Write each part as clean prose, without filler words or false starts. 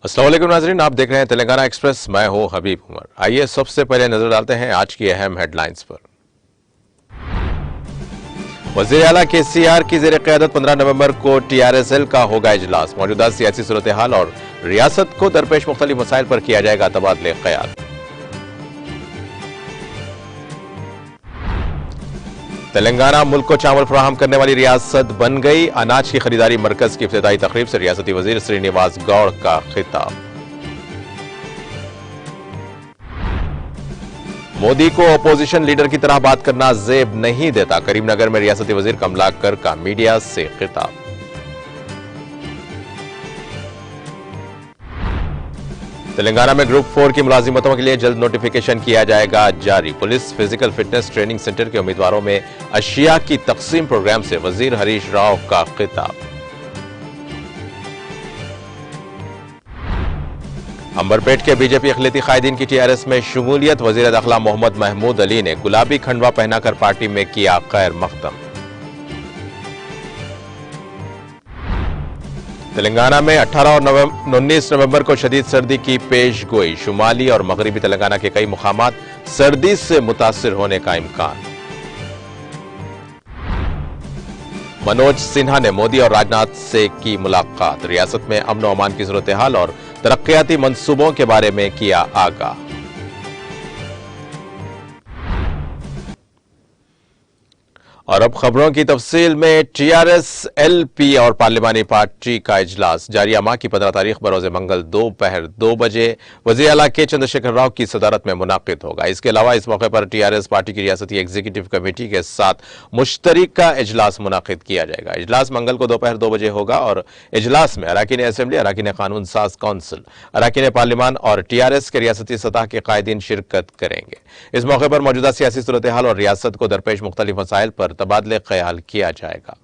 अस्सलाम वालेकुम नाज़रीन, आप देख रहे हैं तेलंगाना एक्सप्रेस। मैं हूं हबीब उमर। आइए सबसे पहले नजर डालते हैं आज की अहम हेडलाइंस पर। वज़ीर आला केसीआर की ज़ेर क़यादत 15 नवंबर को TRSL का होगा इजलास। मौजूदा सियासी सूरत हाल और रियासत को दरपेश मुख्तलिफ मसाइल पर किया जाएगा तबादले ख्याल। तेलंगाना मुल्क को चावल फराहम करने वाली रियासत बन गई। अनाज की खरीदारी मरकज की इफ्तिताई तकरीब से रियासती वजीर श्रीनिवास गौड़ का खिताब। मोदी को अपोजिशन लीडर की तरह बात करना जेब नहीं देता। करीमनगर में रियासती वजीर कमलाकर का मीडिया से खिताब। तेलंगाना में ग्रुप 4 की मुलाजिमतों के लिए जल्द नोटिफिकेशन किया जाएगा जारी। Police physical fitness training centre के उम्मीदवारों में अशिया की तकसीम प्रोग्राम से वजीर हरीश राव का खिताब। अंबरपेट के बीजेपी अखिलती कायदीन की TRS में शमूलियत। वजीर दाखिला मोहम्मद महमूद अली ने गुलाबी खंडवा पहनाकर पार्टी में किया खैर मकदम। तेलंगाना में 18 और 19 नवंबर को शदीद सर्दी की पेश गोई। शुमाली और मगरबी तेलंगाना के कई मुकामात सर्दी से मुतासिर होने का इम्कान। मनोज सिन्हा ने मोदी और राजनाथ से की मुलाकात। रियासत में अमन और अमान की सूरत हाल और तरक्याती मंसूबों के बारे में किया आगाह। और अब खबरों की तफसील में। TRS LP और पार्लिमानी पार्टी का इजलास जारी माह की 15 तारीख बरोज मंगल दोपहर 2 बजे वज़ीर आला के चंद्रशेखर राव की सदारत में मुनाकिद होगा। इसके अलावा इस मौके पर TRS पार्टी की रियासती एग्जीक्यूटिव कमेटी के साथ मुश्तरका इजलास मुनाकिद किया जाएगा। इजलास मंगल को दोपहर 2 बजे होगा और इजलास में अराकीन असेंबली, अराकीन कानून साज काउंसिल, अराकीन पार्लिमान और TRS के रियासती सतह के कायदीन शिरकत करेंगे। इस मौके पर मौजूदा सियासी सूरत हाल और रियासत को दरपेश मुख्तलिफ मसाइल पर तबादले ख्याल किया जाएगा।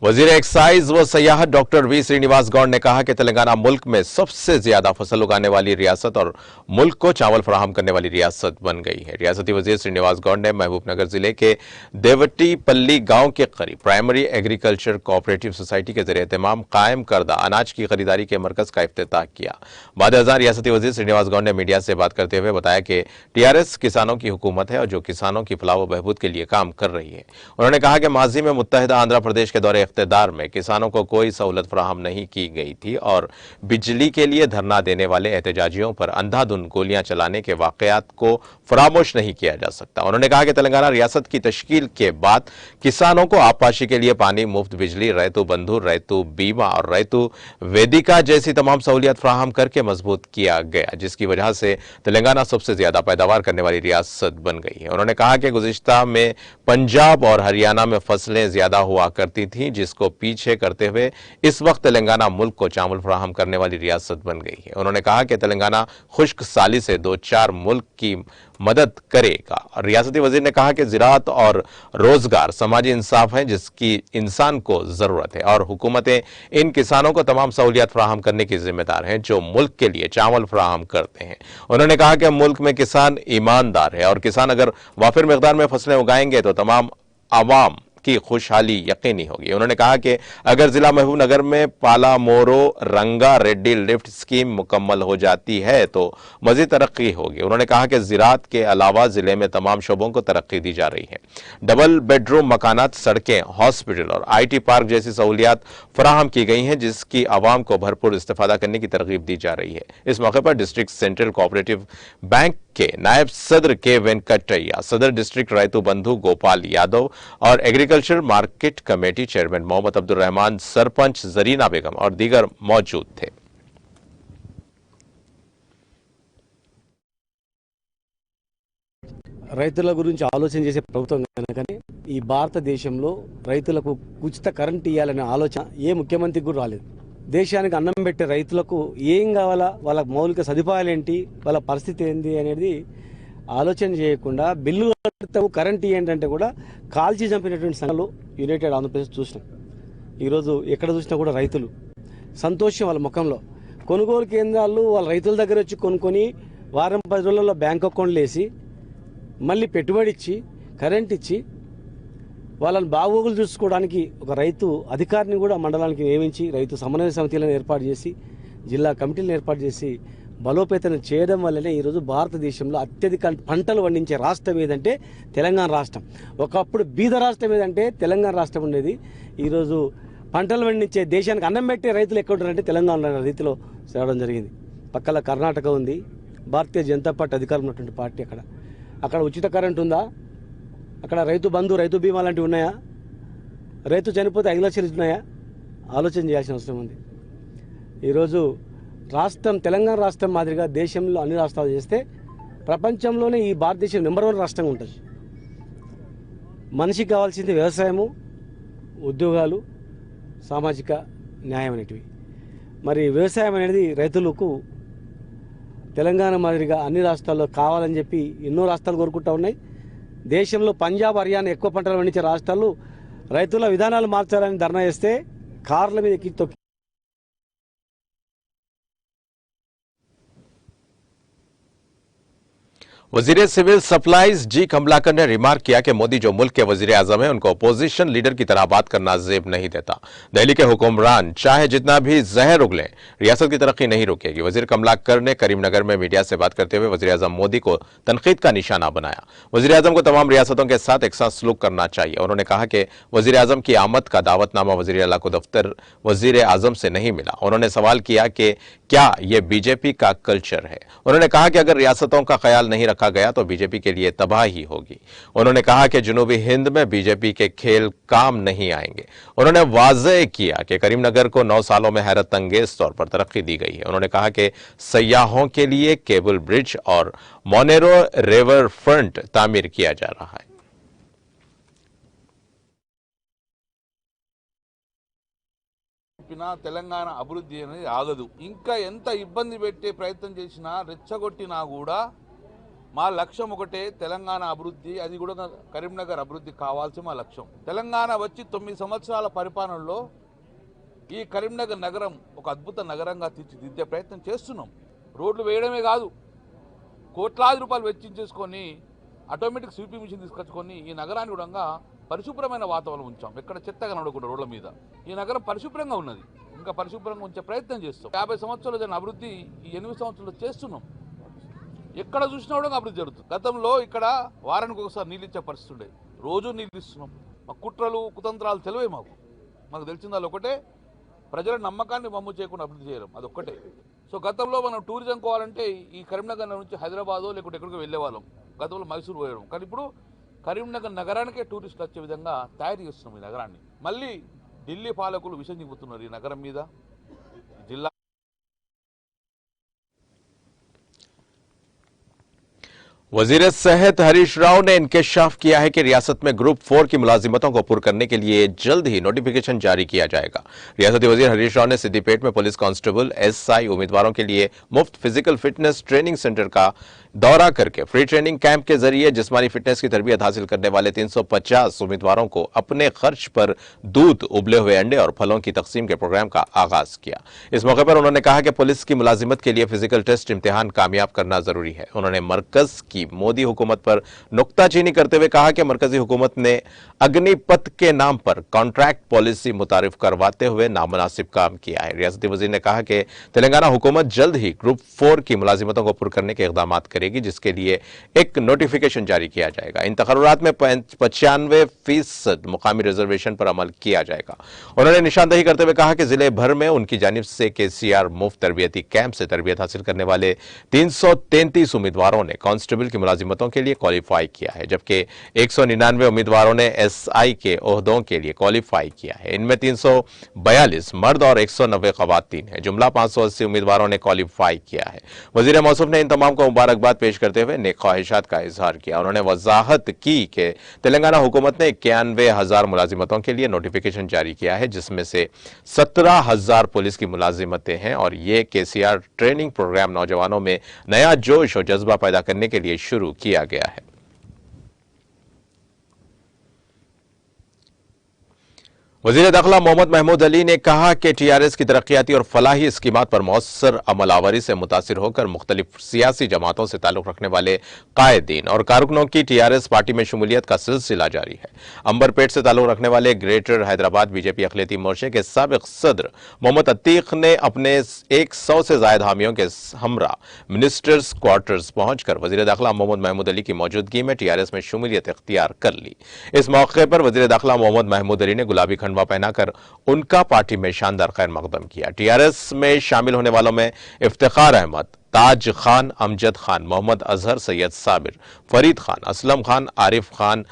वजीर एक्साइज व सयाहत डॉक्टर वी श्रीनिवास गौड़ ने कहा कि तेलंगाना मुल्क में सबसे ज्यादा फसल उगाने वाली रियासत और मुल्क को चावल फराहम करने वाली रियासत बन गई है। रियासती वजीर श्रीनिवास गौड़ ने महबूबनगर जिले के देवटीपल्ली गांव के करीब प्राइमरी एग्रीकल्चर कोऑपरेटिव सोसाइटी के जरिए एहतमाम कायम करदा अनाज की खरीदारी के मरकज का इफ्तिताह किया। बाद अज़ां रियासती वजीर श्रीनिवास गौड़ ने मीडिया से बात करते हुए बताया कि TRS किसानों की हुकूमत है और जो किसानों की फलाह व बहबूद के लिए काम कर रही है। उन्होंने कहा कि माजी में मुत्तहिदा आंध्र प्रदेश के दौरे इख्तिदार में किसानों को कोई सहूलत फराहम नहीं की गई थी और बिजली के लिए धरना देने वाले एहतजाजियों पर अंधाधुंध गोलियां चलाने के वाकयात को फरामोश नहीं किया जा सकता। उन्होंने कहा कि तेलंगाना रियासत की तश्कील के बाद किसानों को आबपाशी के लिए पानी, मुफ्त बिजली, रैतु बंधु, रैतु बीमा और रैतु वेदिका जैसी तमाम सहूलियत फराहम करके मजबूत किया गया, जिसकी वजह से तेलंगाना सबसे ज्यादा पैदावार करने वाली रियासत बन गई है। उन्होंने कहा कि गुज़िश्ता में पंजाब और हरियाणा में फसलें ज्यादा हुआ करती थीं, जिसको पीछे करते हुए इस वक्त तेलंगाना मुल्क को चावल फराहम करने वाली रियासत बन गई है। उन्होंने कहा कि तेलंगाना खुश्क साली से 2-4 मुल्क की मदद करेगा। रियासती वजीर ने कहा कि ज़राअत और रोजगार समाजी इंसाफ है जिसकी इंसान को जरूरत है और हुकूमतें इन किसानों को तमाम सहूलियत फराहम करने की जिम्मेदार हैं जो मुल्क के लिए चावल फराहम करते हैं। उन्होंने कहा कि मुल्क में किसान ईमानदार है और किसान अगर वाफिर मिकदार में फसलें उगाएंगे तो तमाम आवाम की खुशहाली यकीनी होगी। उन्होंने कहा कि अगर जिला महबूबनगर में पालामोरो रंगा रेड्डी लिफ्ट स्कीम मुकम्मल हो जाती है तो मजीद तरक्की होगी। उन्होंने कहा कि ज़राअत के अलावा जिले में तमाम शोबों को तरक्की दी जा रही है। डबल बेडरूम मकानात, सड़कें, हॉस्पिटल और IT पार्क जैसी सहूलियात फराहम की गई हैं जिसकी आवाम को भरपूर इस्तेफादा करने की तरगीब दी जा रही है। इस मौके पर डिस्ट्रिक्ट सेंट्रल कोऑपरेटिव बैंक के नायब सदर के वेंकटैया, सदर डिस्ट्रिक्ट रैतु बंधु गोपाल यादव और agriculture market committee chairman Mohammed Abdul Rahman, sarpanch Zarina Begum और दीगर मौजूद थे। రైతుల గురించి ఆలోచన చేసే ప్రభుత్వం కనుకనే ఈ భారతదేశంలో రైతులకు ఉచిత కరెంట్ ఇవ్వాలనే ఆలోచన ఏ ముఖ్యమంత్రికి కూడా రాలేదు. దేశానికి అన్నం పెట్టే రైతులకు ఏం కావాలా, వాళ్ళ మౌలిక సదుపాయాలు ఏంటి, వాళ్ళ పరిస్థితి ఏంటి అనేది ఆలోచన చేయకుండా బిల్లు కడతాము కరెంట్ ఏంటంటే కూడా కాల్చి చంపినటువంటి సంఘాలు యునైటెడ్ ఆంధ్రప్రదేశ్ చూసినాం. ఈరోజు ఎక్కడ చూసినా కూడా రైతులు సంతోషం వాళ్ళ ముఖంలో. కొనుగోలు కేంద్రాలు వాళ్ళ రైతుల దగ్గర వచ్చి కొనుక్కొని వారం 10 రోజుల్లో బ్యాంక్ అకౌంట్లు వేసి మళ్ళీ పెట్టుబడి ఇచ్చి కరెంట్ ఇచ్చి వాళ్ళని బాగోగులు చూసుకోవడానికి ఒక రైతు అధికారిని కూడా మండలానికి నియమించి రైతు సమన్వయ సమితిలను ఏర్పాటు చేసి జిల్లా కమిటీలను ఏర్పాటు చేసి బలోపేతం చేయడం వల్లనే ఈరోజు భారతదేశంలో అత్యధిక పంటలు పండించే రాష్ట్రం ఏదంటే తెలంగాణ రాష్ట్రం. ఒకప్పుడు బీద రాష్ట్రం ఏదంటే తెలంగాణ రాష్ట్రం ఉండేది. ఈరోజు పంటలు పండించే దేశానికి అన్నం పెట్టే రైతులు ఎక్కడ ఉన్నారంటే తెలంగాణ రీతిలో చేయడం జరిగింది. పక్కల కర్ణాటక ఉంది, భారతీయ జనతా పార్టీ అధికారం ఉన్నటువంటి పార్టీ. అక్కడ ఉచిత కరెంట్ ఉందా? అక్కడ రైతు బంధు, రైతు బీమా లాంటివి ఉన్నాయా? రైతు చనిపోతే 5 లక్షలు ఉన్నాయా? ఆలోచన చేయాల్సిన అవసరం ఉంది. ఈరోజు రాష్ట్రం తెలంగాణ రాష్ట్రం మాదిరిగా దేశంలో అన్ని రాష్ట్రాలు చేస్తే ప్రపంచంలోనే ఈ భారతదేశం నెంబర్ 1 రాష్ట్రంగా ఉంటుంది. మనిషికి కావాల్సింది వ్యవసాయము, ఉద్యోగాలు, సామాజిక న్యాయం అనేటివి. మరి వ్యవసాయం అనేది రైతులకు తెలంగాణ మాదిరిగా అన్ని రాష్ట్రాల్లో కావాలని చెప్పి ఎన్నో రాష్ట్రాలు కోరుకుంటూ ఉన్నాయి. దేశంలో పంజాబ్, హర్యానా ఎక్కువ పంటలు పండించే రాష్ట్రాలు రైతుల విధానాలు మార్చాలని ధర్నా చేస్తే కార్ల మీద ఎక్కి తొక్కి वजीर सिविल सप्लाईज जी कमलाकर ने रिमार्क किया कि मोदी जो मुल्क के वजीर आजम है उनको अपोजिशन लीडर की तरह बात करना जेब नहीं देता। दिल्ली के हुक्मरान चाहे जितना भी जहर उगले रियासत की तरक्की नहीं रोकेगी। वजीर कमलाकर ने करीमनगर में मीडिया से बात करते हुए वजीर आजम मोदी को तनकीद का निशाना बनाया। वजीर आजम को तमाम रियासतों के साथ एक साथ सलूक करना चाहिए। उन्होंने कहा कि वजीर आजम की आमद का दावतनामा वजीर आला को दफ्तर वजीर आजम से नहीं मिला। उन्होंने सवाल किया कि क्या यह बीजेपी का कल्चर है। उन्होंने कहा कि अगर रियासतों का ख्याल नहीं रखा गया तो बीजेपी के लिए तबाही होगी। उन्होंने कहा कि जनूबी हिंद में बीजेपी के खेल काम नहीं आएंगे। उन्होंने वाज़ेह किया कि करीमनगर को 9 सालों में हैरत अंगेज तौर पर तरक्की दी गई है। उन्होंने कहा कि सयाहों के लिए केबल ब्रिज और मोनेरो रिवर फ्रंट तामीर किया जा रहा है। తెలంగాణ అభివృద్ధి అనేది ఆగదు. ఇంకా ఎంత ఇబ్బంది పెట్టే ప్రయత్నం చేసినా రెచ్చగొట్టినా కూడా మా లక్ష్యం ఒకటే, తెలంగాణ అభివృద్ధి, అది కూడా కరీంనగర్ అభివృద్ధి కావాల్సి మా లక్ష్యం. తెలంగాణ వచ్చి 9 సంవత్సరాల పరిపాలనలో ఈ కరీంనగర్ నగరం ఒక అద్భుత నగరంగా తీర్చిదిద్దే ప్రయత్నం చేస్తున్నాం. రోడ్లు వేయడమే కాదు, కోట్లాది రూపాయలు వెచ్చించేసుకొని ఆటోమేటిక్ స్వీపింగ్ మిషన్ తీసుకొచ్చుకొని ఈ నగరాన్ని కూడా పరిశుభ్రమైన వాతావరణం ఉంచాం. ఎక్కడ చెత్తగా నడవకుండా రోడ్ల మీద ఈ నగరం పరిశుభ్రంగా ఉన్నది. ఇంకా పరిశుభ్రంగా ఉంచే ప్రయత్నం చేస్తాం. 50 సంవత్సరాలు జరిగిన అభివృద్ధి ఈ 8 సంవత్సరాలు చేస్తున్నాం. ఎక్కడ చూసినా కూడా అభివృద్ధి జరుగుతుంది. గతంలో ఇక్కడ వారానికి ఒకసారి నీళ్ళు ఇచ్చే పరిస్థితి ఉండేది, రోజు నీళ్ళు ఇస్తున్నాం. మా కుట్రలు కుతంత్రాలు తెలివే మాకు తెలిసిందాలు ఒకటే, ప్రజల నమ్మకాన్ని మమ్ము చేయకుండా అభివృద్ధి చేయడం, అదొక్కటే. సో గతంలో మనం టూరిజం పోవాలంటే ఈ కరీంనగర్ నుంచి హైదరాబాదో లేకుంటే ఎక్కడికో వెళ్ళేవాళ్ళం. గతంలో మైసూరు పోయడం, కానీ ఇప్పుడు కరీంనగర్ నగరానికే టూరిస్టులు వచ్చే విధంగా తయారు చేస్తున్నాం ఈ నగరాన్ని. మళ్ళీ ఢిల్లీ పాలకులు విషం చెబుతున్నారు ఈ నగరం మీద. జిల్లా वजीर सेहत हरीश राव ने इंकशाफ किया है कि रियासत में ग्रुप 4 की मुलाजिमतों को पुर करने के लिए जल्द ही नोटिफिकेशन जारी किया जाएगा। रियासती वजीर हरीश राव ने सिद्दीपेट में पुलिस कांस्टेबल एसआई उम्मीदवारों के लिए मुफ्त फिजिकल फिटनेस ट्रेनिंग सेंटर का दौरा करके फ्री ट्रेनिंग कैंप के जरिए जिस्मानी फिटनेस की तरबियत हासिल करने वाले 350 उम्मीदवारों को अपने खर्च पर दूध, उबले हुए अंडे और फलों की तकसीम के प्रोग्राम का आगाज किया। इस मौके पर उन्होंने कहा कि पुलिस की मुलाजिमत के लिए फिजिकल टेस्ट इम्तिहान कामयाब करना जरूरी है। उन्होंने मरकज की मोदी हुकूमत पर नुक्ताचीनी करते हुए कहा कि मरकजी हुकूमत ने अग्निपथ के नाम पर कॉन्ट्रैक्ट पॉलिसी मुतारिफ करवाते हुए नामुनासिब काम किया है। रियासती वजीर ने कहा कि तेलंगाना हुकूमत जल्द ही ग्रुप 4 की मुलाजिमतों को पुर करने के इकदाम करेगी, जिसके लिए एक नोटिफिकेशन जारी किया जाएगा। इन तकर्रुरात में 95% मुकामी रिजर्वेशन पर अमल किया जाएगा। उन्होंने निशानदेही करते हुए कहा कि जिले भर में उनकी जानिब से केसीआर मुफ्त तरबियती कैंप से तरबियत हासिल करने वाले 333 उम्मीदवारों ने कांस्टेबल की मुलाजिमतों के लिए क्वालिफाई किया है, जबकि 199 उम्मीदवारों ने एसआई के ओहदों के लिए क्वालिफाई किया है। इनमें 342 मर्द और 190 खवातीन है। जुमला 580 उम्मीदवारों ने क्वालिफाई किया है। वजीर मौसूफ ने इन तमाम को मुबारकबाद पेश करते हुए नेक ख्वाहिशात का इजहार किया। उन्होंने वजाहत की कि तेलंगाना हुकूमत ने 91,000 मुलाजिमतों के लिए नोटिफिकेशन जारी किया है, जिसमें से 17,000 पुलिस की मुलाजिमतें हैं और ये केसीआर ट्रेनिंग प्रोग्राम नौजवानों में नया जोश और जज्बा पैदा करने के लिए शुरू किया गया है। वजीर दाखिला मोहम्मद महमूद अली ने कहा कि टीआरएस की तरक्याती और फलाही स्कीमात पर मौसर अमलावरी से मुतासिर होकर मुख्तलिफ सियासी जमातों से ताल्लुक रखने वाले कायदीन और कारकुनों की टीआरएस पार्टी में शमूलियत का सिलसिला जारी है। अंबरपेट से ताल्लुक रखने वाले ग्रेटर हैदराबाद बीजेपी अखिलेती मोर्चे के साबिक सदर मोहम्मद अतीक ने अपने 100 से ज्यादा हामियों के हमरा मिनिस्टर्स क्वार्टर्स पहुंचकर वजीर दाखिला मोहम्मद महमूद अली की मौजूदगी में टीआरएस में शमूलियत इख्तियार कर ली। इस मौके पर वजीर दाखिला मोहम्मद महमूद अली ने गुलाबी खंडवा पहनाकर उनका पार्टी में शानदार खैर मकदम किया। टीआरएस में शामिल होने वालों में इफ्तिखार अहमद, ताज खान, अमजद खान, मोहम्मद अजहर, सैयद साबिर, फरीद खान, असलम खान, आरिफ खान,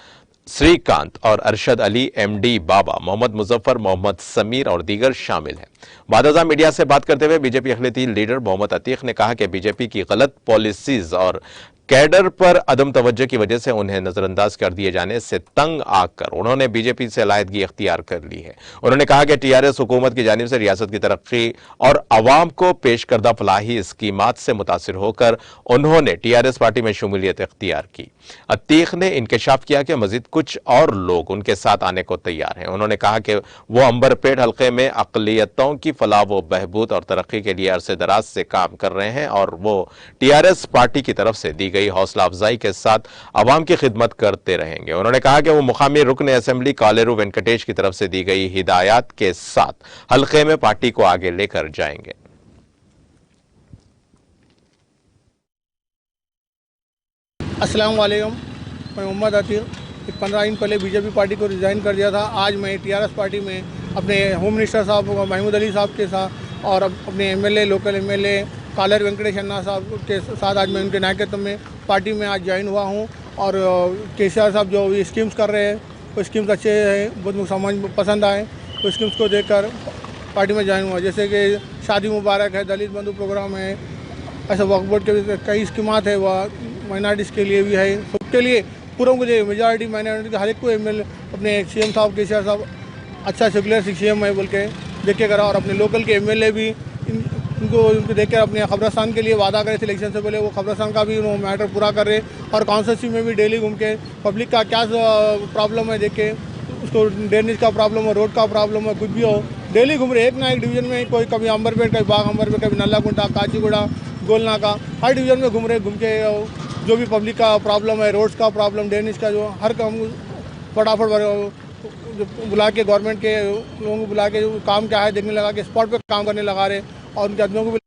श्रीकांत और अरशद अली, एमडी बाबा, मोहम्मद मुजफ्फर, मोहम्मद समीर और दीगर शामिल हैं। बादजा मीडिया से बात करते हुए बीजेपी अखिलेती लीडर मोहम्मद अतीक ने कहा कि बीजेपी की गलत पॉलिसीज और कैडर पर अदम तवज्जो की वजह से उन्हें नजरअंदाज कर दिए जाने से तंग आकर उन्होंने बीजेपी से अलायदगी इख्तियार कर ली है। उन्होंने कहा कि टीआरएस हुकूमत की जानिब से रियासत की तरक्की और अवाम को पेश करदा फलाही स्कीमात से मुतासिर होकर उन्होंने टीआरएस पार्टी में शमूलियत इख्तियार की। अतीक ने इंकशाफ किया कि मजीद कुछ और लोग उनके साथ आने को तैयार हैं। उन्होंने कहा कि वो अंबरपेट हल्के में अक़लियतों की फलाह व बहबूद और तरक्की के लिए अरसे दराज से काम कर रहे हैं और वो टीआरएस पार्टी की तरफ से दी गई हौसला अफजाई के साथ अवाम की खिदमत करते रहेंगे। उन्होंने कहा कि वो मुकामी रुकन असेंबली कालेरू वेंकटेश की तरफ से दी गई हिदायत के साथ हल्के में पार्टी को आगे लेकर जाएंगे। अस्सलाम वालेकुम, मैं मोहम्मद अतीक 15 दिन पहले बीजेपी पार्टी को रिज़ाइन कर दिया था। आज मैं टीआरएस पार्टी में अपने होम मिनिस्टर साहब महमूद अली साहब के साथ और अपने एमएलए लोकल एमएलए कालर वेंकटेश अन्ना साहब के साथ आज मैं उनके नायकत्व में पार्टी में आज ज्वाइन हुआ हूँ। और केसीआर साहब जो ये स्कीम्स कर रहे हैं वो स्कीम्स अच्छे हैं, बहुत मुझे समझ पसंद आए, तो स्कीम्स को देखकर पार्टी में ज्वाइन हुआ। जैसे कि शादी मुबारक है, दलित बंधु प्रोग्राम है, ऐसे वक्फ बोर्ड के भी कई स्कीमात है, वह माइनॉरिटीज़ के लिए भी है, सबके लिए पूरा मुझे मेजॉरिटी माइनॉरिटी हर एक को एमएल अपने सीएम साहब केसीआर साहब अच्छा सेकुलर सीएम है बोल के देख के करा। और अपने लोकल के एमएलए भी उनको देख कर अपने खबरस्तान के लिए वादा करे थे इलेक्शन से पहले, वो खबरस्तान का भी उन्होंने मैटर पूरा कर रहे। और काउंसिल में भी डेली घूम के पब्लिक का क्या प्रॉब्लम है देख के, उसको ड्रेनेज का प्रॉब्लम हो, रोड का प्रॉब्लम हो, कुछ भी हो, डेली घूम रहे। एक ना एक डिवीजन में कोई कभी अंबरपेट, कभी बाग अंबरपेट, कभी नल्लाकुंटा, काचीगुड़ा, गोलनाका, हर डिवीजन में घूम के जो भी पब्लिक का प्रॉब्लम है, रोड्स का प्रॉब्लम, ड्रेनेज का, जो हर काम फटाफट बुला के गवर्नमेंट के लोगों को बुला के काम क्या है देखने लगा के स्पॉट पे काम करने लगा रहे और उनके आदमियों को भी।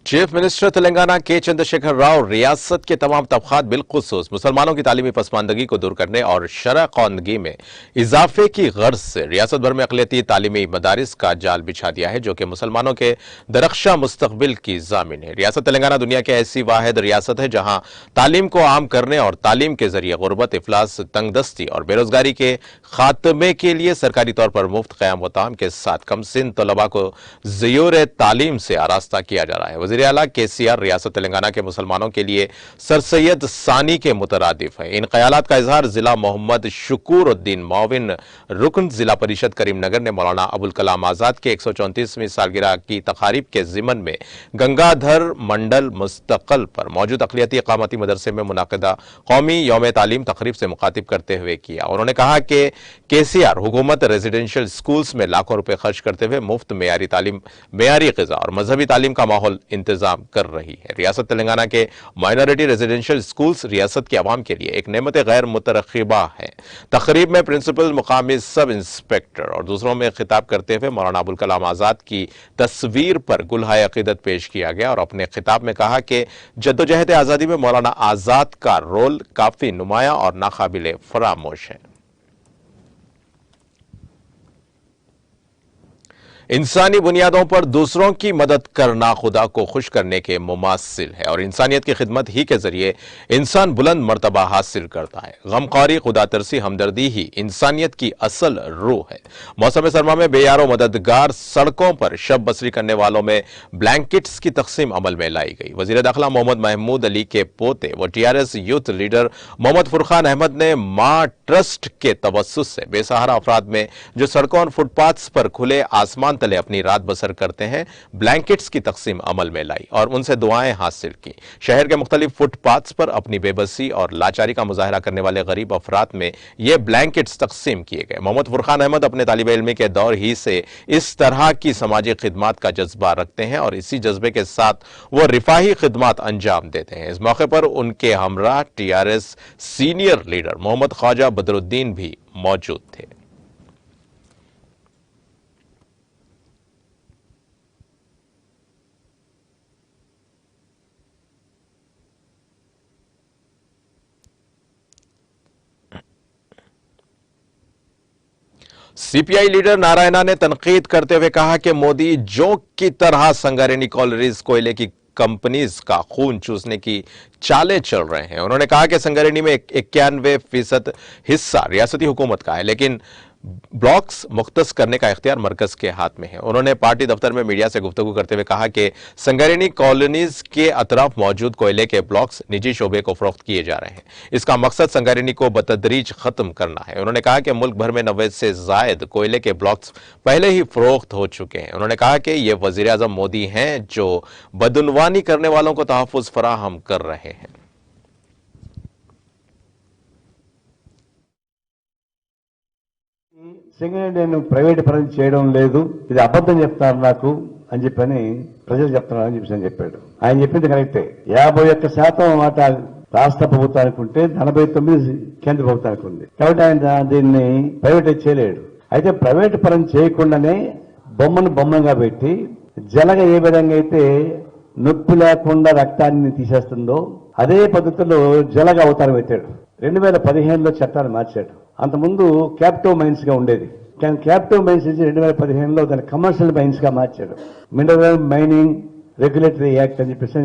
चीफ मिनिस्टर तेलंगाना के चंद्रशेखर राव रियासत के तमाम तबकात बिलखुसूस मुसलमानों की तालीमी पसमानदगी को दूर करने और शरअ ख़वानगी में इजाफे की गर्ज से रियासत भर में अक़लियती तालीमी मदारिस का जाल बिछा दिया है, जो कि मुसलमानों के दरख्शा मुस्तक़बिल की ज़ामिन है। रियासत तेलंगाना दुनिया की ऐसी वाहिद रियासत है जहाँ तालीम को आम करने और तालीम के जरिए गुर्बत, इफलास, तंगदस्ती और बेरोजगारी के खात्मे के लिए सरकारी तौर पर मुफ्त क़याम व ताम के साथ कमसिन तलबा को ज़ियोर तालीम से आरास्ता किया जा रहा है। वज़ीर आला केसीआर रियासत तेलंगाना के मुसलमानों के लिए सर सैयद सानी के मुतरादिफ है। इन ख्यालात का इजहार जिला मोहम्मद शुकूर उद्दीन मोविन रुकन जिला परिषद करीमनगर ने मौलाना अबुल कलाम आजाद के 134वीं सालगिरह की तकारीब के जिमन में गंगाधर मंडल मुस्तकल पर मौजूद अक़लियती इक़ामती मदरसे में मुनाकिदा कौमी यौम तालीम तकरीब से मुखातिब करते हुए किया। उन्होंने कहा कि केसीआर हुकूमत रेजिडेंशियल स्कूल्स में लाखों रुपए खर्च करते हुए मुफ्त मेयारी तालीम, मेयारी ग़िज़ा और मजहबी तालीम का माहौल इंतजाम कर रही है। रियासत तेलंगाना के माइनॉरिटी रेजिडेंशियल स्कूल्स रियासत के अवाम के लिए एक नेमत गैर मुतरक़िबा है। तकरीब में प्रिंसिपल, मुकामी सब इंस्पेक्टर और दूसरों में खिताब करते हुए मौलाना अबुल कलाम आजाद की तस्वीर पर गुलहाए अक़ीदत पेश किया गया और अपने खिताब में कहा कि जद्दोजहद आज़ादी में मौलाना आजाद का रोल काफी नुमाया और नाकाबिले फरामोश है। इंसानी बुनियादों पर दूसरों की मदद करना खुदा को खुश करने के मुमासिल है और इंसानियत की खिदमत ही के जरिए इंसान बुलंद मर्तबा हासिल करता है। गमख्वारी, खुदा तरसी, हमदर्दी ही इंसानियत की असल रूह है। मौसम सरमा में बेयारो मददगार सड़कों पर शब बसरी करने वालों में ब्लैंकेट्स की तकसीम अमल में लाई गई। वजीर दाखिला मोहम्मद महमूद अली के पोते व TRS youth leader Mohammed Furqan Ahmed ने मां ट्रस्ट के तवस्सुस से बेसहारा अफराद में जो सड़कों और फुटपाथ्स पर खुले आसमान आसमान तले अपनी रात बसर करते हैं, ब्लैंकेट्स की तकसीम अमल में लाई और उनसे दुआएं हासिल की। शहर के मुख्तलिफ फुटपाथ्स पर अपनी बेबसी और लाचारी का मुजाहरा करने वाले गरीब अफराद में ये ब्लैंकेट्स तकसीम किए गए। मोहम्मद फुरकान अहमद अपने तालिब इल्मी के दौर ही से इस तरह की समाजी खिदमात का जज्बा रखते हैं और इसी जज्बे के साथ वो रिफाही खिदमात अंजाम देते हैं। इस मौके पर उनके हमरा TRS senior leader Mohammed Khwaja Badruddin भी मौजूद थे। सीपीआई लीडर नारायणा ने तनकीद करते हुए कहा कि मोदी जोक की तरह संगारेनी कॉलरीज कोयले की कंपनीज का खून चूसने की चालें चल रहे हैं। उन्होंने कहा कि संगारेनी में 91% हिस्सा रियासती हुकूमत का है, लेकिन ब्लॉक्स मुख्तस करने का इख्तियार मरकज के हाथ में है। उन्होंने पार्टी दफ्तर में मीडिया से गुफ्तगू करते हुए कहा कि संगारेनी कॉलोनीज के अतराफ मौजूद कोयले के ब्लॉक्स निजी शोबे को फरोख्त किए जा रहे हैं। इसका मकसद संगारेनी को बतदरीज खत्म करना है। उन्होंने कहा कि मुल्क भर में 90 से जायद कोयले के ब्लॉक्स पहले ही फरोख्त हो चुके हैं। उन्होंने कहा कि ये वजीर आजम मोदी हैं जो बदउनवानी करने वालों को तहफ़्फ़ुज़ फराहम कर रहे हैं। సింగరేణి నేను ప్రైవేట్ పరం చేయడం లేదు, ఇది అబద్ధం చెప్తున్నారు నాకు అని చెప్పని ప్రజలు చెప్తున్నారు అని చెప్పి చెప్పాడు. ఆయన చెప్పింది కరెక్టే. 51% మాట రాష్ట్ర ప్రభుత్వానికి ఉంటే 49 కేంద్ర ప్రభుత్వానికి ఉంది. కాబట్టి ఆయన దీన్ని ప్రైవేటైజ్ చేయలేడు. అయితే ప్రైవేట్ పరం చేయకుండానే బొమ్మగా పెట్టి జలగ ఏ విధంగా అయితే నొప్పి లేకుండా రక్తాన్ని తీసేస్తుందో అదే పద్ధతిలో జలగ అవతారం ఎత్తాడు. 2015లో చట్టాన్ని మార్చాడు. అంతకుముందు క్యాప్టివ్ మైన్స్ గా ఉండేది, కానీ క్యాప్టివ్ మైన్స్ నుంచి 2015లో దాన్ని కమర్షియల్ మైన్స్ గా మార్చాడు. మినరల్ మైనింగ్ రెగ్యులేటరీ యాక్ట్ అని చెప్పేసి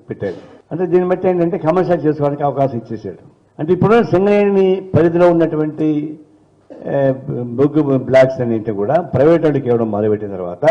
పెట్టాడు. అంటే దీన్ని బట్టి ఏంటంటే కమర్షియల్ చేసుకోవడానికి అవకాశం ఇచ్చేసాడు. అంటే ఇప్పుడు సింగరేణి పరిధిలో ఉన్నటువంటి బొగ్గు బ్లాక్స్ అన్నింటి కూడా ప్రైవేట్ వాళ్ళకి ఇవ్వడం మొదలుపెట్టిన తర్వాత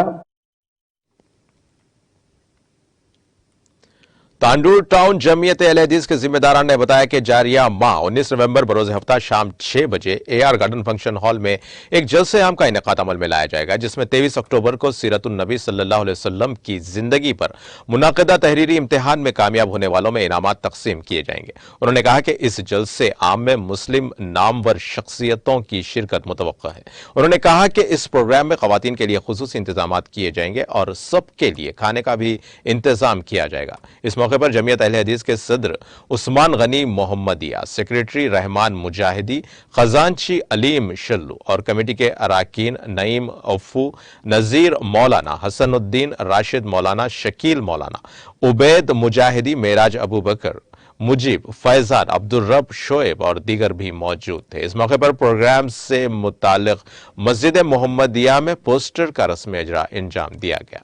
तांडूर टाउन जमीयत अहले हदीस के जिम्मेदारान ने बताया कि जारिया माह 19 नवंबर बरोज हफ्ता शाम 6 बजे एआर गार्डन फंक्शन हॉल में एक जलसे आम का इनेकाद अमल में लाया जाएगा, जिसमें 23 अक्टूबर को सीरतुन नबी सल्लल्लाहु अलैहि वसल्लम की जिंदगी पर मुनाकिदा तहरीरी इम्तिहान में कामयाब होने वालों में इनामात तकसीम किए जाएंगे। उन्होंने कहा कि इस जलसे आम में मुस्लिम नामवर शख्सियतों की शिरकत मुतवक्का है। उन्होंने कहा कि इस प्रोग्राम में खवातीन के लिए खुसूसी इंतजाम किए जाएंगे और सबके लिए खाने का भी इंतजाम किया जाएगा। इस मौके पर जमीयत अहले हदीस के सदर उस्मान गनी मोहम्मदिया, सेक्रेटरी रहमान मुजाहिदी, खजांची अलीम शल्लू और कमेटी के अराकीन नईम अफू, नजीर मौलाना, हसनुद्दीन राशिद मौलाना, शकील मौलाना, उबैद मुजाहिदी, मेराज अबू बकर, मुजीब, फैजान, अब्दुल रब, शोएब और दीगर भी मौजूद थे। इस मौके पर प्रोग्राम से मुताल्लिक मस्जिद मोहम्मदिया में पोस्टर का रस्म इजरा अंजाम दिया गया।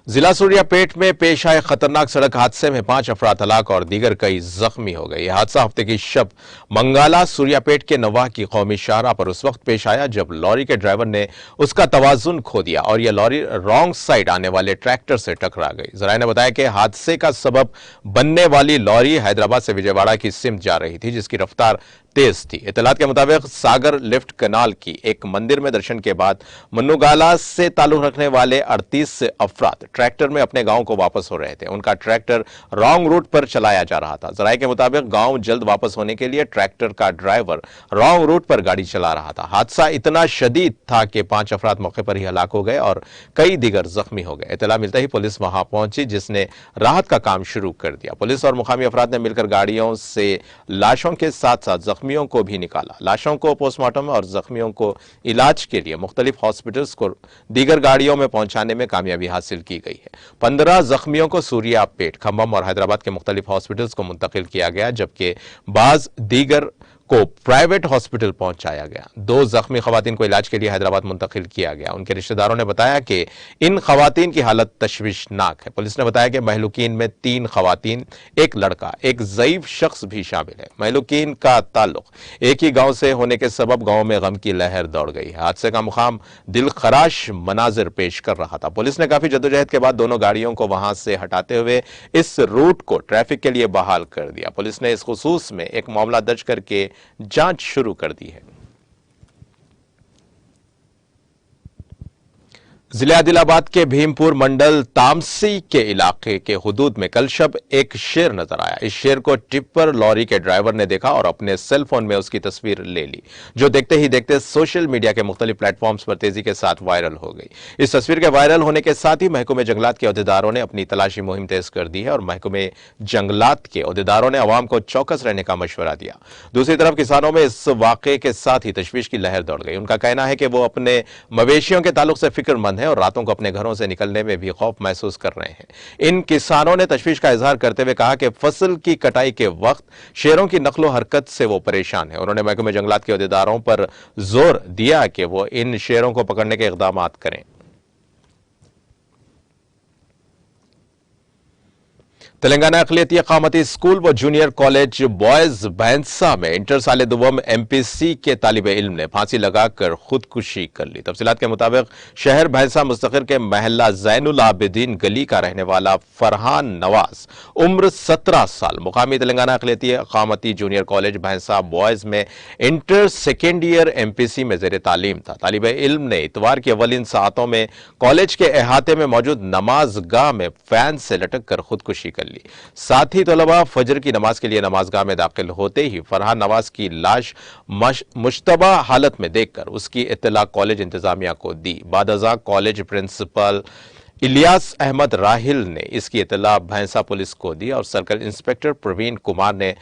जिला सूर्यापेट में पेश आए खतरनाक सड़क हादसे में 5 अफराद हलाक और दीगर कई जख्मी हो गए। यह हादसा हफ्ते की शब मंगाला सूर्यापेट के नवाह की कौमी शाहराह पर उस वक्त पेश आया जब लॉरी के ड्राइवर ने उसका तवाजुन खो दिया और यह लॉरी रॉन्ग साइड आने वाले ट्रैक्टर से टकरा गई। जराये ने बताया कि हादसे का सबब बनने वाली लॉरी हैदराबाद से विजयवाड़ा की सिमत जा रही थी, जिसकी रफ्तार तेज थी। इतलात के मुताबिक सागर लिफ्ट कनाल की एक मंदिर में दर्शन के बाद मन्नूगाला से ताल्लुक रखने वाले 38 अफराद ट्रैक्टर में अपने गांव को वापस हो रहे थे। उनका ट्रैक्टर रॉन्ग रूट पर चलाया जा रहा था। जराये के मुताबिक गांव जल्द वापस होने के लिए ट्रैक्टर का ड्राइवर रॉन्ग रूट पर गाड़ी चला रहा था। हादसा इतना शदीद था कि 5 अफराद मौके पर ही हलाक हो गए और कई दीगर जख्मी हो गए। इतला मिलते ही पुलिस वहां पहुंची, जिसने राहत का काम शुरू कर दिया। पुलिस और मुकामी अफराद ने मिलकर गाड़ियों से लाशों के साथ साथ जख्मियों को भी निकाला। लाशों को पोस्टमार्टम और जख्मियों को इलाज के लिए मुख्तलिफ हॉस्पिटल्स को दीगर गाड़ियों में पहुंचाने में कामयाबी हासिल की गई है। 15 जख्मियों को सूर्यापेट, खम्भम और हैदराबाद के मुख्तलिफ हॉस्पिटल्स को मुंतकिल किया गया, जबकि बाज दीगर को प्राइवेट हॉस्पिटल पहुंचाया गया। 2 जख्मी खवातीन को इलाज के लिए हैदराबाद मुंतकिल किया गया। उनके रिश्तेदारों ने बताया कि इन खवातीन की हालत तशवीशनाक है। पुलिस ने बताया कि महलूकीन में 3 खवातीन, 1 लड़का, 1 ज़ईफ शख्स भी शामिल है। महलूकीन का ताल्लुक एक ही गांव से होने के सबब गांव में गम की लहर दौड़ गई है। हादसे का मुकाम दिल खराश मनाजिर पेश कर रहा था। पुलिस ने काफी जद्दोजहद के बाद दोनों गाड़ियों को वहां से हटाते हुए इस रूट को ट्रैफिक के लिए बहाल कर दिया। पुलिस ने इस खुसूस में एक मामला दर्ज करके जांच शुरू कर दी है। जिले आदिलाबाद के भीमपुर मंडल तामसी के इलाके के हुदूद में कल शब एक शेर नजर आया। इस शेर को टिप्पर लॉरी के ड्राइवर ने देखा और अपने सेल फोन में उसकी तस्वीर ले ली, जो देखते ही देखते सोशल मीडिया के मुख्तलिफ प्लेटफॉर्म्स पर तेजी के साथ वायरल हो गई। इस तस्वीर के वायरल होने के साथ ही महकमे जंगलात के अहदेदारों ने अपनी तलाशी मुहिम तेज कर दी है और महकमे जंगलात के अहदेदारों ने अवाम को चौकस रहने का मशवरा दिया। दूसरी तरफ किसानों में इस वाकये के साथ ही तशवीश की लहर दौड़ गई। उनका कहना है कि वो अपने मवेशियों के ताल्लुक से फिक्रमंद है और रातों को अपने घरों से निकलने में भी खौफ महसूस कर रहे हैं। इन किसानों ने तशवीश का इजहार करते हुए कहा कि फसल की कटाई के वक्त शेरों की नकलो हरकत से वो परेशान है। उन्होंने महकमे जंगलात के अहदेदारों पर जोर दिया कि वो इन शेरों को पकड़ने के इकदाम करें। तेलंगाना अक़लियती अक़ामती स्कूल व जूनियर कॉलेज बॉयज भैंसा में इंटर साल दुवम एमपीसी के तालिब इल्म ने फांसी लगाकर खुदकुशी कर ली। तफसीलात के मुताबिक शहर भैंसा मुस्तकिर के महल्ला ज़ैनुल आबिदीन गली का रहने वाला फरहान नवाज उम्र 17 साल मुकामी तेलंगाना अक़लियती अक़ामती जूनियर कॉलेज भैंसा बॉयज में इंटर सेकेंड ईयर एमपीसी में ज़ेर तालीम था। तालिब इल्म ने इतवार की अव्वलिन सातों में कॉलेज के अहाते में मौजूद नमाज गाह में फैन से लटक कर खुदकुशी कर ली। साथ ही तलबा फजर की नमाज के लिए नमाजगाह में दाखिल होते ही फरहान नवाज की लाश मुश्तबा हालत में देखकर उसकी इत्तला कॉलेज इंतजामिया को दी। बादअज़ां कॉलेज प्रिंसिपल इलियास अहमद राहिल ने इसकी इत्तला भैंसा पुलिस को दी और सर्कल इंस्पेक्टर प्रवीण कुमार ने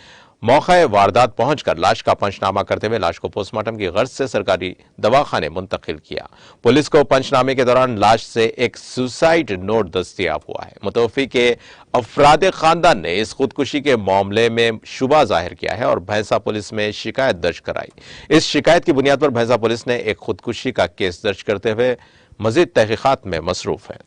मौके वारदात पहुंचकर लाश का पंचनामा करते हुए लाश को पोस्टमार्टम की गर्ज से सरकारी दवाखाने मुंतकिल किया। पुलिस को पंचनामे के दौरान लाश से एक सुसाइड नोट दस्तयाब हुआ है। मुतवफ़ी के अफराद खानदान ने इस खुदकुशी के मामले में शुबा जाहिर किया है और भैंसा पुलिस में शिकायत दर्ज कराई। इस शिकायत की बुनियाद पर भैंसा पुलिस ने एक खुदकुशी का केस दर्ज करते हुए मजीद तहकीकात में मसरूफ है।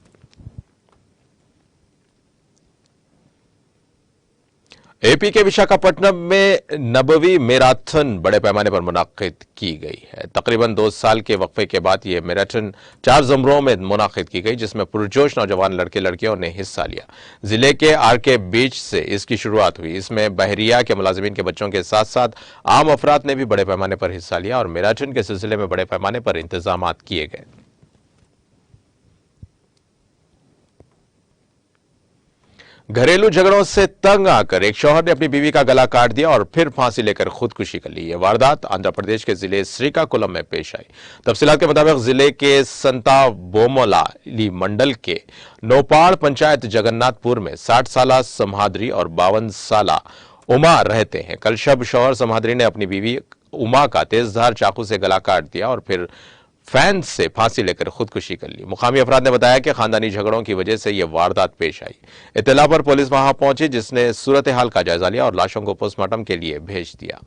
एपी के विशाखापट्टनम में नबवी मैराथन बड़े पैमाने पर मुनाकिद की गई है। तकरीबन 2 साल के वक्फे के बाद यह मैराथन 4 ज़मरों में मुनाकिद की गई, जिसमें पुरजोश नौजवान लड़के लड़कियों ने हिस्सा लिया। जिले के आरके बीच से इसकी शुरुआत हुई। इसमें बहरिया के मुलाजिमीन के बच्चों के साथ साथ आम अफराद ने भी बड़े पैमाने पर हिस्सा लिया और मैराथन के सिलसिले में बड़े पैमाने पर इंतजाम किए गए। घरेलू झगड़ों से तंग आकर एक शौहर ने अपनी बीवी का गला काट दिया और फिर फांसी लेकर खुदकुशी कर ली। यह वारदात आंध्र प्रदेश के जिले श्रीकाकुलम में पेश आई। तफसीलात के मुताबिक जिले के संता बोमोलाली मंडल के नोपाड़ पंचायत जगन्नाथपुर में 60 साला समहाद्री और 52 साला उमा रहते हैं। कल शब शौहर समहाद्री ने अपनी बीवी उमा का तेजधार चाकू से गला काट दिया और फिर फैन से फांसी लेकर खुदकुशी कर ली। मुकामी अफराद ने बताया कि खानदानी झगड़ों की वजह से यह वारदात पेश आई। इत्तला पर पुलिस वहां पहुंची, जिसने सूरत हाल का जायजा लिया और लाशों को पोस्टमार्टम के लिए भेज दिया।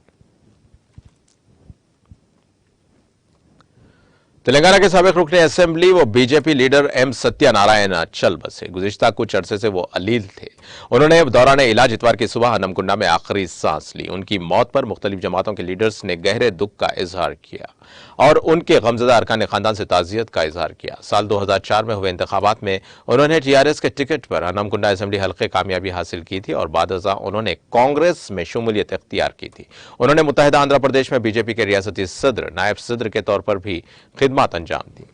तेलंगाना के साबिक रुकने असेंबली व बीजेपी लीडर एम सत्यनारायण चल बसे। गुज़िश्ता कुछ अरसे से वो अलील थे। उन्होंने दौरान इलाज इतवार की सुबह हनमकुंडा में आखिरी सांस ली। उनकी मौत पर मुख्तलिफ जमातों के लीडर्स ने गहरे दुख का इजहार किया और उनके गमजदा अरकान खानदान से ताज़ियत का इजहार किया। साल 2004 में हुए इंतखाबात में उन्होंने टीआरएस के टिकट पर हनमकुंडा असेंबली हल्के कामयाबी हासिल की थी और बादअज़ां उन्होंने कांग्रेस में शमूलियत इख्तियार की थी। उन्होंने मुत्तहिदा आंध्र प्रदेश में बीजेपी के रियासती सदर, नायब सदर के तौर पर भी खिदमत अंजाम दी।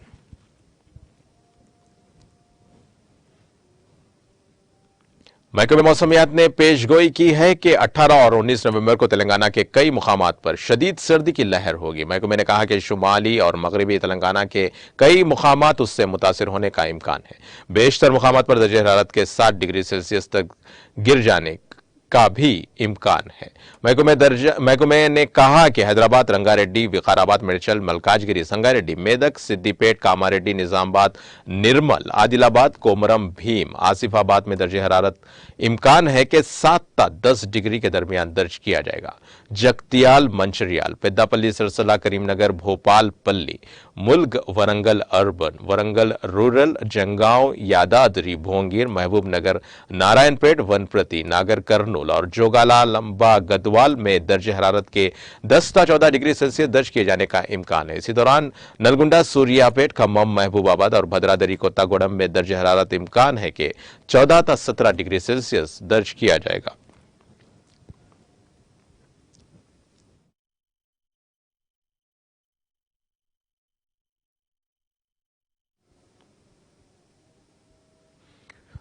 महकमे मौसमियात ने पेशगोई की है कि 18 और 19 नवंबर को तेलंगाना के कई मुकामात पर शदीद सर्दी की लहर होगी। महकमे ने कहा कि शुमाली और मगरबी तेलंगाना के कई मुकामात उससे मुतासिर होने का इम्कान है। बेशतर मुकामात पर दर्जे हरारत के 7 डिग्री सेल्सियस तक गिर जाने का भी इम्कान है। महकमे ने कहा कि हैदराबाद, रंगारेड्डी, विकाराबाद, मेडचल, मलकाजगिरी, संगारेड्डी, मेदक, सिद्दीपेट, कामारेड्डी, निजामाबाद, निर्मल, आदिलाबाद, कोमरम भीम, आसिफाबाद में दर्जे हरारत इम्कान है कि 7 ता 10 डिग्री के दरमियान दर्ज किया जाएगा। जगतियाल, मंचरियाल, पेद्दापल्ली, सिरसला, करीमनगर, भोपाल पल्ली, मुल्क, वरंगल अर्बन, वरंगल रूरल, जंगांव, यादाद्री, भोंगीर, महबूब नगर, नारायणपेट, वनप्रति, नागर कर्नूल और जोगाला, लंबा, गदवाल में दर्ज हरारत के 10 ता 14 डिग्री सेल्सियस दर्ज किए जाने का इम्कान है। इसी दौरान नलगुंडा, सूर्यापेट, खम्मम, महबूबाबाद और भद्रादरी, कोत्तागुड़म में दर्ज हरारत इम्कान है कि 14 ता 17 डिग्री सेल्सियस दर्ज किया जाएगा।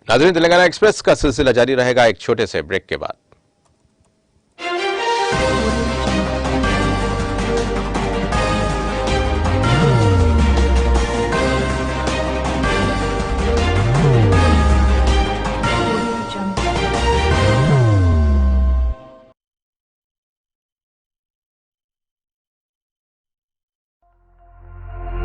नाज़रीन, तेलंगाना एक्सप्रेस का सिलसिला जारी रहेगा एक छोटे से ब्रेक के बाद।